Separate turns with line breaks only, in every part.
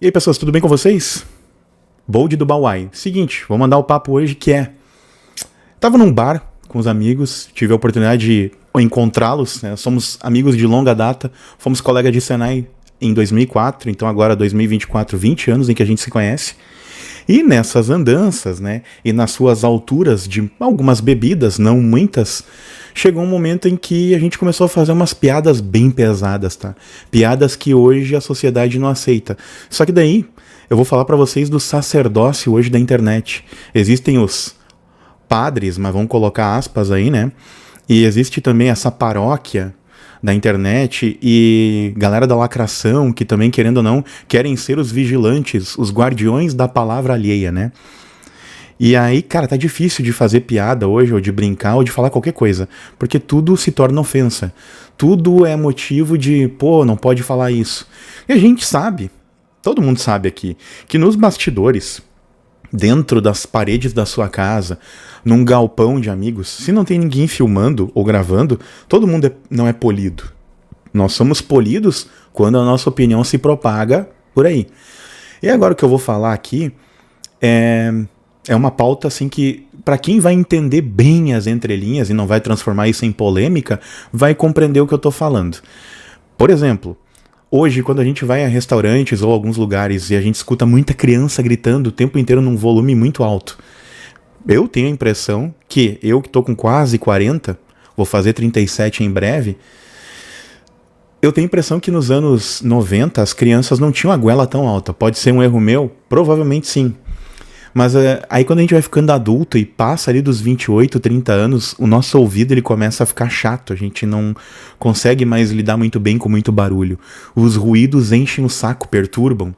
E aí, pessoas, tudo bem com vocês? Bold do Bauai. Seguinte, vou mandar o papo hoje que é... Tava num bar com os amigos, tive a oportunidade de encontrá-los, né? Somos amigos de longa data, fomos colegas de Senai em 2004, então agora 2024, 20 anos em que a gente se conhece. E nessas andanças, né, e nas suas alturas de algumas bebidas, não muitas, chegou um momento em que a gente começou a fazer umas piadas bem pesadas, tá? Piadas que hoje a sociedade não aceita. Só que daí, eu vou falar pra vocês do sacerdócio hoje da internet. Existem os padres, mas vamos colocar aspas aí, né? E existe também essa paróquia da internet e galera da lacração que também, querendo ou não, querem ser os vigilantes, os guardiões da palavra alheia, né? E aí, cara, tá difícil de fazer piada hoje, ou de brincar, ou de falar qualquer coisa, porque tudo se torna ofensa. Tudo é motivo de, pô, não pode falar isso. E a gente sabe, todo mundo sabe aqui, que nos bastidores, dentro das paredes da sua casa, num galpão de amigos, se não tem ninguém filmando ou gravando, todo mundo não é polido. Nós somos polidos quando a nossa opinião se propaga por aí. E agora o que eu vou falar aqui é uma pauta assim que, para quem vai entender bem as entrelinhas e não vai transformar isso em polêmica, vai compreender o que eu tô falando. Por exemplo, hoje, quando a gente vai a restaurantes ou alguns lugares e a gente escuta muita criança gritando o tempo inteiro num volume muito alto, eu tenho a impressão que eu que tô com quase 40, vou fazer 37 em breve, eu tenho a impressão que nos anos 90 as crianças não tinham a goela tão alta. Pode ser um erro meu? Provavelmente sim. Mas aí quando a gente vai ficando adulto e passa ali dos 28, 30 anos, o nosso ouvido ele começa a ficar chato, a gente não consegue mais lidar muito bem com muito barulho. Os ruídos enchem o saco, perturbam.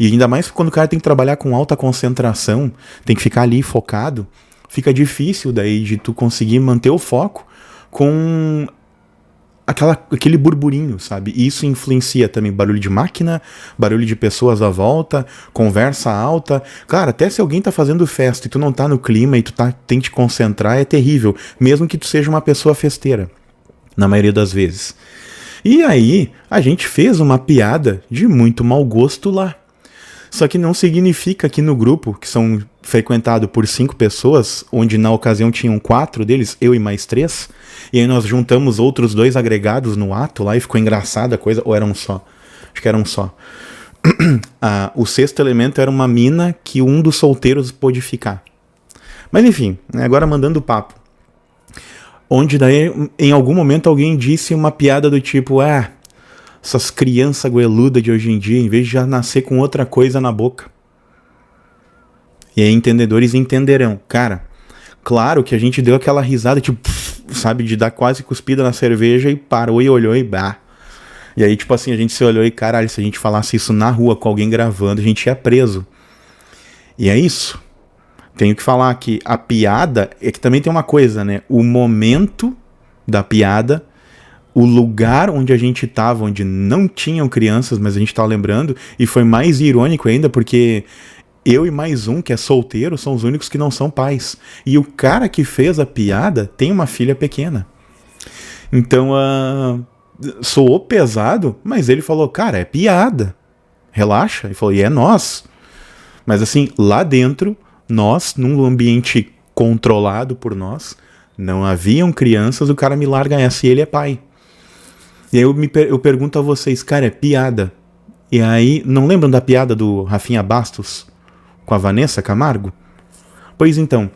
E ainda mais quando o cara tem que trabalhar com alta concentração, tem que ficar ali focado, fica difícil daí de tu conseguir manter o foco com aquele burburinho, sabe? E isso influencia também barulho de máquina, barulho de pessoas à volta, conversa alta. Cara, até se alguém tá fazendo festa e tu não tá no clima e tu tem que te concentrar, é terrível. Mesmo que tu seja uma pessoa festeira, na maioria das vezes. E aí, a gente fez uma piada de muito mau gosto lá. Só que não significa que no grupo, que são frequentados por 5 pessoas, onde na ocasião tinham 4 deles, eu e mais 3, e aí nós juntamos outros 2 agregados no ato lá e ficou engraçada a coisa, ou era um só? Acho que era um só. O sexto elemento era uma mina que um dos solteiros pôde ficar. Mas enfim, agora mandando o papo. Onde daí, em algum momento, alguém disse uma piada do tipo, essas crianças goeludas de hoje em dia, em vez de já nascer com outra coisa na boca. E aí entendedores entenderão. Cara, claro que a gente deu aquela risada, tipo, sabe, de dar quase cuspida na cerveja e parou e olhou e bah. E aí, tipo assim, a gente se olhou e caralho, se a gente falasse isso na rua com alguém gravando, a gente ia preso. E é isso. Tenho que falar que a piada, é que também tem uma coisa, né? O momento da piada, o lugar onde a gente tava, onde não tinham crianças, mas a gente tava lembrando, e foi mais irônico ainda, porque eu e mais um, que é solteiro, são os únicos que não são pais. E o cara que fez a piada tem uma filha pequena. Então, soou pesado, mas ele falou, cara, é piada. Relaxa. Ele falou, e é nós. Mas assim, lá dentro, nós, num ambiente controlado por nós, não haviam crianças, o cara me larga essa e ele é pai. E aí eu pergunto a vocês, cara, é piada. E aí, não lembram da piada do Rafinha Bastos com a Vanessa Camargo? Pois então,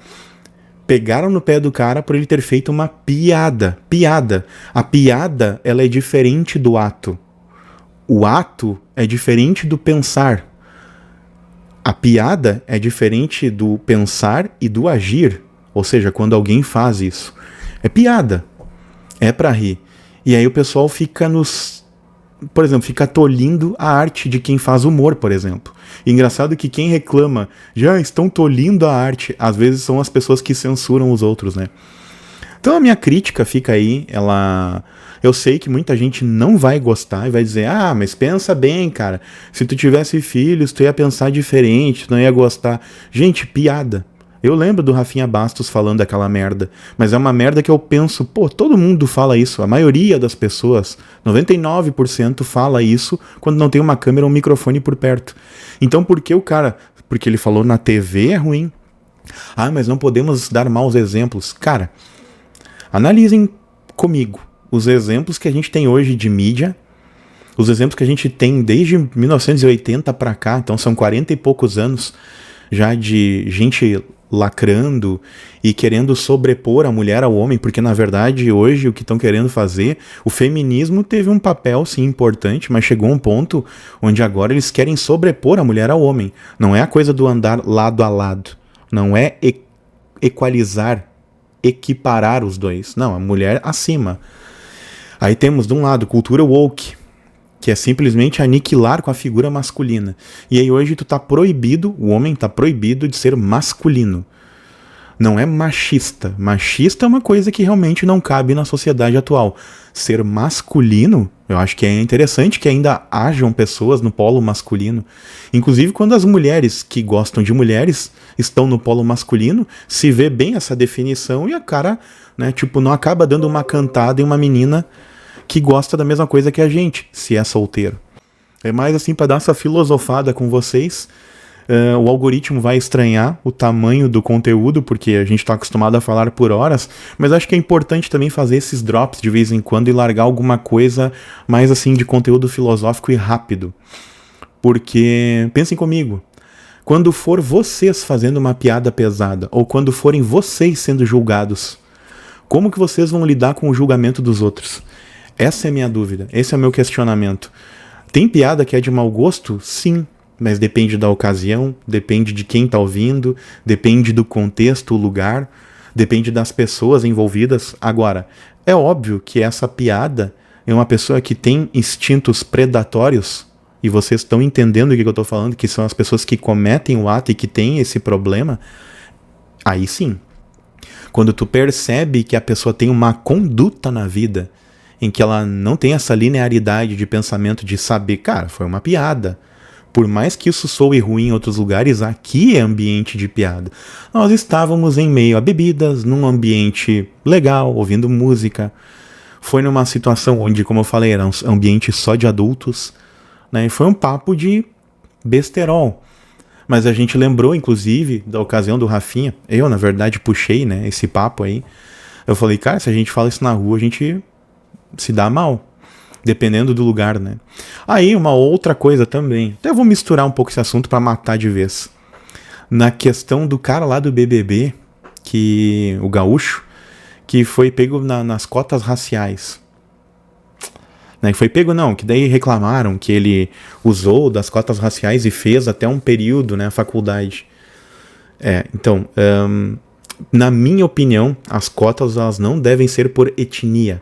pegaram no pé do cara por ele ter feito uma piada. Piada. A piada, ela é diferente do ato. O ato é diferente do pensar. A piada é diferente do pensar e do agir. Ou seja, quando alguém faz isso. É piada. É pra rir. E aí o pessoal fica por exemplo, fica tolindo a arte de quem faz humor, por exemplo. E engraçado que quem reclama, já estão tolindo a arte, às vezes são as pessoas que censuram os outros, né? Então a minha crítica fica aí, eu sei que muita gente não vai gostar e vai dizer, mas pensa bem, cara, se tu tivesse filhos, tu ia pensar diferente, tu não ia gostar. Gente, piada. Eu lembro do Rafinha Bastos falando aquela merda, mas é uma merda que eu penso, pô, todo mundo fala isso, a maioria das pessoas, 99% fala isso quando não tem uma câmera ou um microfone por perto. Então por que o cara, porque ele falou na TV é ruim? Ah, mas não podemos dar maus exemplos. Cara, analisem comigo os exemplos que a gente tem hoje de mídia, os exemplos que a gente tem desde 1980 pra cá, então são 40 e poucos anos já de gente lacrando e querendo sobrepor a mulher ao homem, porque na verdade hoje o que estão querendo fazer, o feminismo teve um papel sim importante, mas chegou um ponto onde agora eles querem sobrepor a mulher ao homem. Não é a coisa do andar lado a lado, não é equalizar, equiparar os dois, não, a mulher acima. Aí temos de um lado cultura woke, que é simplesmente aniquilar com a figura masculina. E aí hoje tu tá proibido, o homem tá proibido de ser masculino. Não é machista. Machista é uma coisa que realmente não cabe na sociedade atual. Ser masculino, eu acho que é interessante que ainda hajam pessoas no polo masculino. Inclusive quando as mulheres que gostam de mulheres estão no polo masculino, se vê bem essa definição e a cara, né, tipo, não acaba dando uma cantada em uma menina que gosta da mesma coisa que a gente, se é solteiro. É mais assim para dar essa filosofada com vocês. O algoritmo vai estranhar o tamanho do conteúdo, porque a gente está acostumado a falar por horas, mas acho que é importante também fazer esses drops de vez em quando e largar alguma coisa mais assim de conteúdo filosófico e rápido. Porque, pensem comigo, quando for vocês fazendo uma piada pesada, ou quando forem vocês sendo julgados, como que vocês vão lidar com o julgamento dos outros? Essa é a minha dúvida, esse é o meu questionamento. Tem piada que é de mau gosto? Sim, mas depende da ocasião, depende de quem tá ouvindo, depende do contexto, o lugar, depende das pessoas envolvidas. Agora, é óbvio que essa piada é uma pessoa que tem instintos predatórios, e vocês estão entendendo o que eu tô falando, que são as pessoas que cometem o ato e que têm esse problema, aí sim. Quando tu percebe que a pessoa tem uma conduta na vida em que ela não tem essa linearidade de pensamento de saber, cara, foi uma piada. Por mais que isso soe ruim em outros lugares, aqui é ambiente de piada. Nós estávamos em meio a bebidas, num ambiente legal, ouvindo música. Foi numa situação onde, como eu falei, era um ambiente só de adultos, né? E foi um papo de besterol. Mas a gente lembrou, inclusive, da ocasião do Rafinha. Eu, na verdade, puxei, né, esse papo aí. Eu falei, cara, se a gente fala isso na rua, a gente se dá mal, dependendo do lugar, né? Aí uma outra coisa também, até vou misturar um pouco esse assunto pra matar de vez. Na questão do cara lá do BBB, que o gaúcho, que foi pego nas cotas raciais. Né? Foi pego não, que daí reclamaram que ele usou das cotas raciais e fez até um período, né, faculdade. Então, na minha opinião, as cotas elas não devem ser por etnia.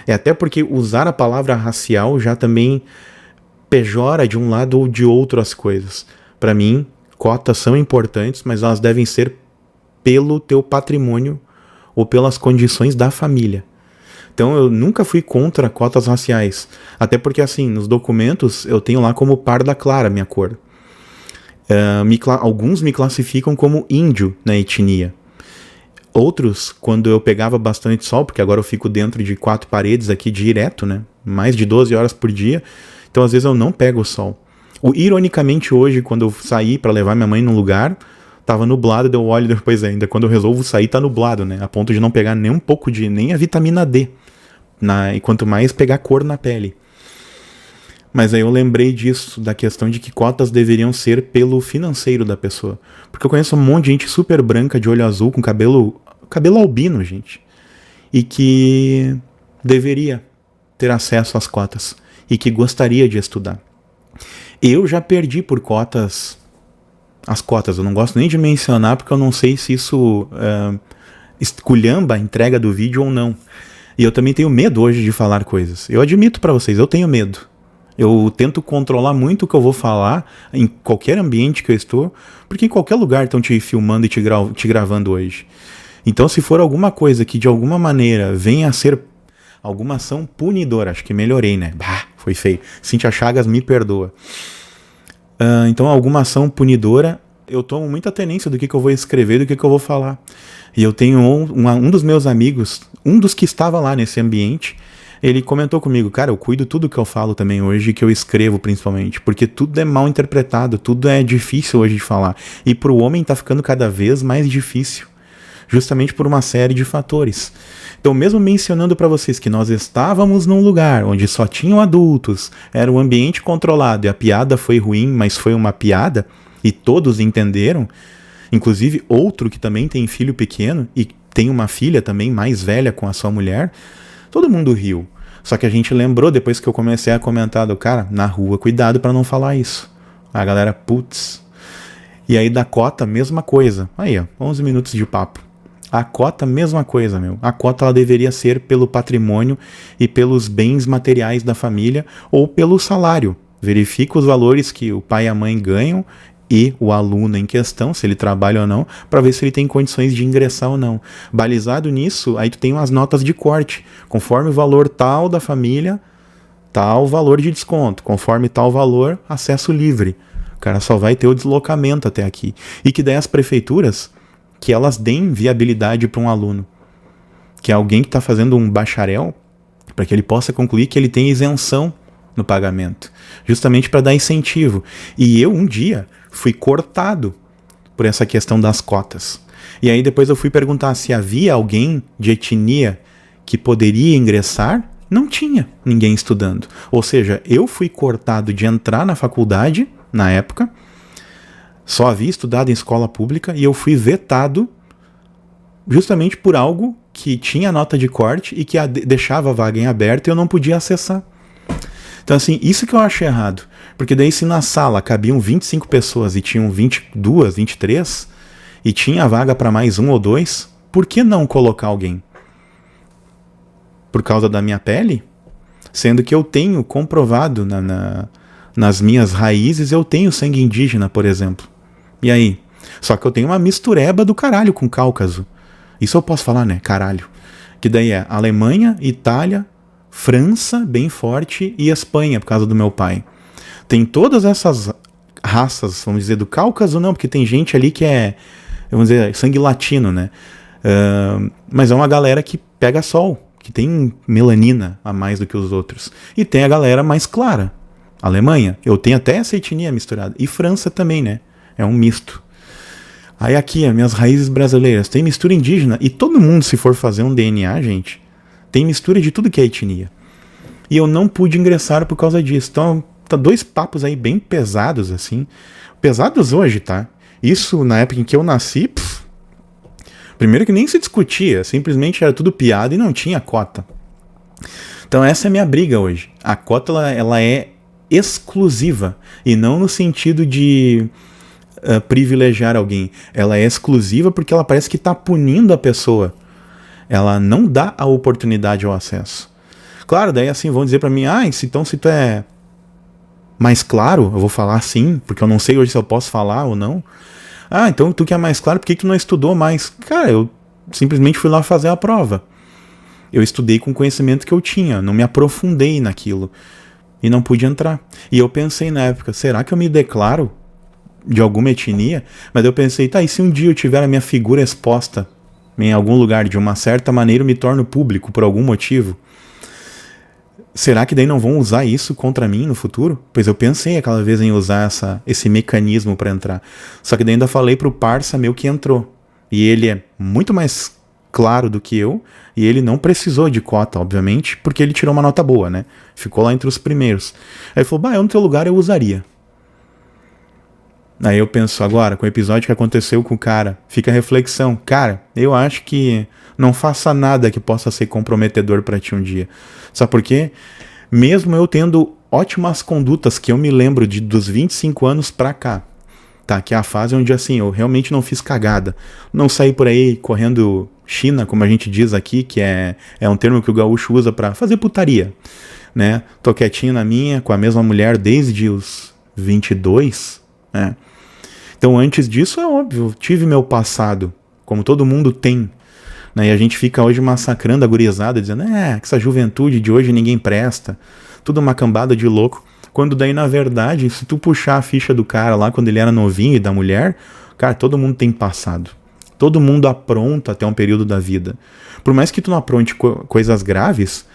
Até porque usar a palavra racial já também pejora de um lado ou de outro as coisas. Para mim, cotas são importantes, mas elas devem ser pelo teu patrimônio ou pelas condições da família. Então eu nunca fui contra cotas raciais. Até porque, assim, nos documentos eu tenho lá como parda clara minha cor. Alguns me classificam como índio na etnia. Outros, quando eu pegava bastante sol, porque agora eu fico dentro de 4 paredes aqui direto, né? Mais de 12 horas por dia. Então, às vezes, eu não pego o sol. Ironicamente, hoje, quando eu saí para levar minha mãe num lugar, tava nublado, eu olho depois ainda. Quando eu resolvo sair, tá nublado, né? A ponto de não pegar nem um pouco nem a vitamina D. E quanto mais pegar cor na pele. Mas aí eu lembrei disso, da questão de que cotas deveriam ser pelo financeiro da pessoa. Porque eu conheço um monte de gente super branca, de olho azul, com cabelo albino, gente. E que deveria ter acesso às cotas. E que gostaria de estudar. Eu já perdi por cotas as cotas. Eu não gosto nem de mencionar, porque eu não sei se isso esculhamba a entrega do vídeo ou não. E eu também tenho medo hoje de falar coisas. Eu admito pra vocês, eu tenho medo. Eu tento controlar muito o que eu vou falar em qualquer ambiente que eu estou, porque em qualquer lugar estão te filmando e te gravando hoje. Então, se for alguma coisa que de alguma maneira venha a ser alguma ação punidora, acho que melhorei, né? Bah, foi feio. Cíntia Chagas me perdoa. Então, alguma ação punidora, Eu tomo muita tenência do que eu vou escrever, do que eu vou falar. E eu tenho um dos meus amigos, um dos que estava lá nesse ambiente, ele comentou comigo, cara, eu cuido tudo que eu falo também hoje, que eu escrevo principalmente, porque tudo é mal interpretado, tudo é difícil hoje de falar. E pro homem tá ficando cada vez mais difícil, justamente por uma série de fatores. Então, mesmo mencionando para vocês que nós estávamos num lugar onde só tinham adultos, era um ambiente controlado e a piada foi ruim, mas foi uma piada, e todos entenderam, inclusive outro que também tem filho pequeno e tem uma filha também mais velha com a sua mulher, todo mundo riu. Só que a gente lembrou, depois que eu comecei a comentar do cara, na rua, cuidado pra não falar isso. A galera, putz. E aí da cota, mesma coisa. Aí, ó, 11 minutos de papo. A cota, mesma coisa, meu. A cota, ela deveria ser pelo patrimônio e pelos bens materiais da família ou pelo salário. Verifica os valores que o pai e a mãe ganham e o aluno em questão, se ele trabalha ou não, para ver se ele tem condições de ingressar ou não. Balizado nisso, aí tu tem umas notas de corte. Conforme o valor tal da família, tal valor de desconto. Conforme tal valor, acesso livre. O cara só vai ter o deslocamento até aqui. E que daí as prefeituras, que elas deem viabilidade para um aluno. Que é alguém que está fazendo um bacharel, para que ele possa concluir que ele tem isenção no pagamento. Justamente para dar incentivo. E eu, um dia, fui cortado por essa questão das cotas. E aí depois eu fui perguntar se havia alguém de etnia que poderia ingressar. Não tinha ninguém estudando. Ou seja, eu fui cortado de entrar na faculdade, na época, só havia estudado em escola pública, e eu fui vetado justamente por algo que tinha nota de corte e que deixava a vaga em aberto e eu não podia acessar. Então, assim, isso que eu acho errado. Porque daí se na sala cabiam 25 pessoas e tinham 22, 23, e tinha vaga para mais um ou dois, por que não colocar alguém? Por causa da minha pele? Sendo que eu tenho comprovado nas minhas raízes, eu tenho sangue indígena, por exemplo. E aí? Só que eu tenho uma mistureba do caralho com Cáucaso. Isso eu posso falar, né? Caralho. Que daí é Alemanha, Itália, França, bem forte, e Espanha, por causa do meu pai. Tem todas essas raças, vamos dizer, do Cáucaso, não, porque tem gente ali que é, vamos dizer, sangue latino, né? Mas é uma galera que pega sol, que tem melanina a mais do que os outros. E tem a galera mais clara. Alemanha, eu tenho até essa etnia misturada. E França também, né? É um misto. Aí aqui, as minhas raízes brasileiras, tem mistura indígena, e todo mundo, se for fazer um DNA, gente, tem mistura de tudo que é etnia. E eu não pude ingressar por causa disso. Então, tá dois papos aí bem pesados, assim. Pesados hoje, tá? Isso, na época em que eu nasci, primeiro que nem se discutia. Simplesmente era tudo piada e não tinha cota. Então essa é a minha briga hoje. A cota, ela é exclusiva. E não no sentido de privilegiar alguém. Ela é exclusiva porque ela parece que tá punindo a pessoa. Ela não dá a oportunidade ao acesso. Claro, daí assim vão dizer pra mim, então se tu é mais claro, eu vou falar sim, porque eu não sei hoje se eu posso falar ou não. Então tu que é mais claro, por que tu não estudou mais? Cara, eu simplesmente fui lá fazer a prova. Eu estudei com o conhecimento que eu tinha, não me aprofundei naquilo e não pude entrar. E eu pensei na época, será que eu me declaro de alguma etnia? Mas eu pensei, e se um dia eu tiver a minha figura exposta em algum lugar, de uma certa maneira eu me torno público por algum motivo, será que daí não vão usar isso contra mim no futuro? Pois eu pensei aquela vez em usar esse mecanismo para entrar. Só que daí ainda falei pro parça meu que entrou. E ele é muito mais claro do que eu, e ele não precisou de cota, obviamente, porque ele tirou uma nota boa, né? Ficou lá entre os primeiros. Aí ele falou, eu no teu lugar eu usaria. Aí eu penso, agora, com o episódio que aconteceu com o cara, fica a reflexão. Cara, eu acho que não faça nada que possa ser comprometedor pra ti um dia. Sabe por quê? Mesmo eu tendo ótimas condutas, que eu me lembro dos 25 anos pra cá, tá? Que é a fase onde, assim, eu realmente não fiz cagada. Não saí por aí correndo China, como a gente diz aqui, que é um termo que o gaúcho usa pra fazer putaria, né? Tô quietinho na minha, com a mesma mulher desde os 22, né? Então antes disso, é óbvio, eu tive meu passado, como todo mundo tem, né? E a gente fica hoje massacrando a gurizada, dizendo, que essa juventude de hoje ninguém presta, tudo uma cambada de louco, Quando daí, na verdade, se tu puxar a ficha do cara lá quando ele era novinho e da mulher, cara, todo mundo tem passado. Todo mundo apronta até um período da vida. Por mais que tu não apronte coisas graves,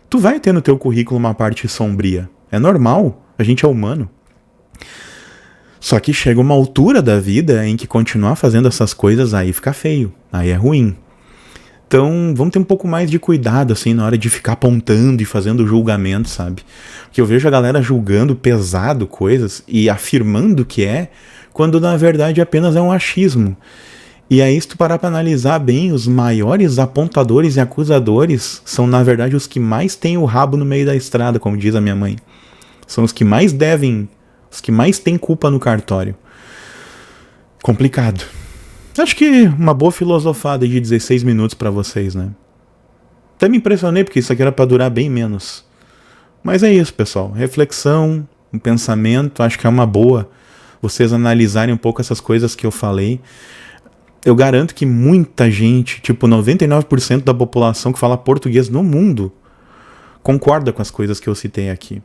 tu vai ter no teu currículo uma parte sombria. É normal, a gente é humano. Só que chega uma altura da vida em que continuar fazendo essas coisas aí fica feio, aí é ruim. Então, vamos ter um pouco mais de cuidado, assim, na hora de ficar apontando e fazendo julgamento, sabe? Porque eu vejo a galera julgando pesado coisas e afirmando que é, quando na verdade apenas é um achismo. E aí, se tu parar pra analisar bem, os maiores apontadores e acusadores são, na verdade, os que mais têm o rabo no meio da estrada, como diz a minha mãe. São os que mais devem, os que mais têm culpa no cartório. Complicado. Acho que uma boa filosofada de 16 minutos pra vocês, né? Até me impressionei, porque isso aqui era pra durar bem menos. Mas é isso, pessoal. Reflexão, um pensamento, acho que é uma boa vocês analisarem um pouco essas coisas que eu falei. Eu garanto que muita gente, tipo 99% da população que fala português no mundo, concorda com as coisas que eu citei aqui.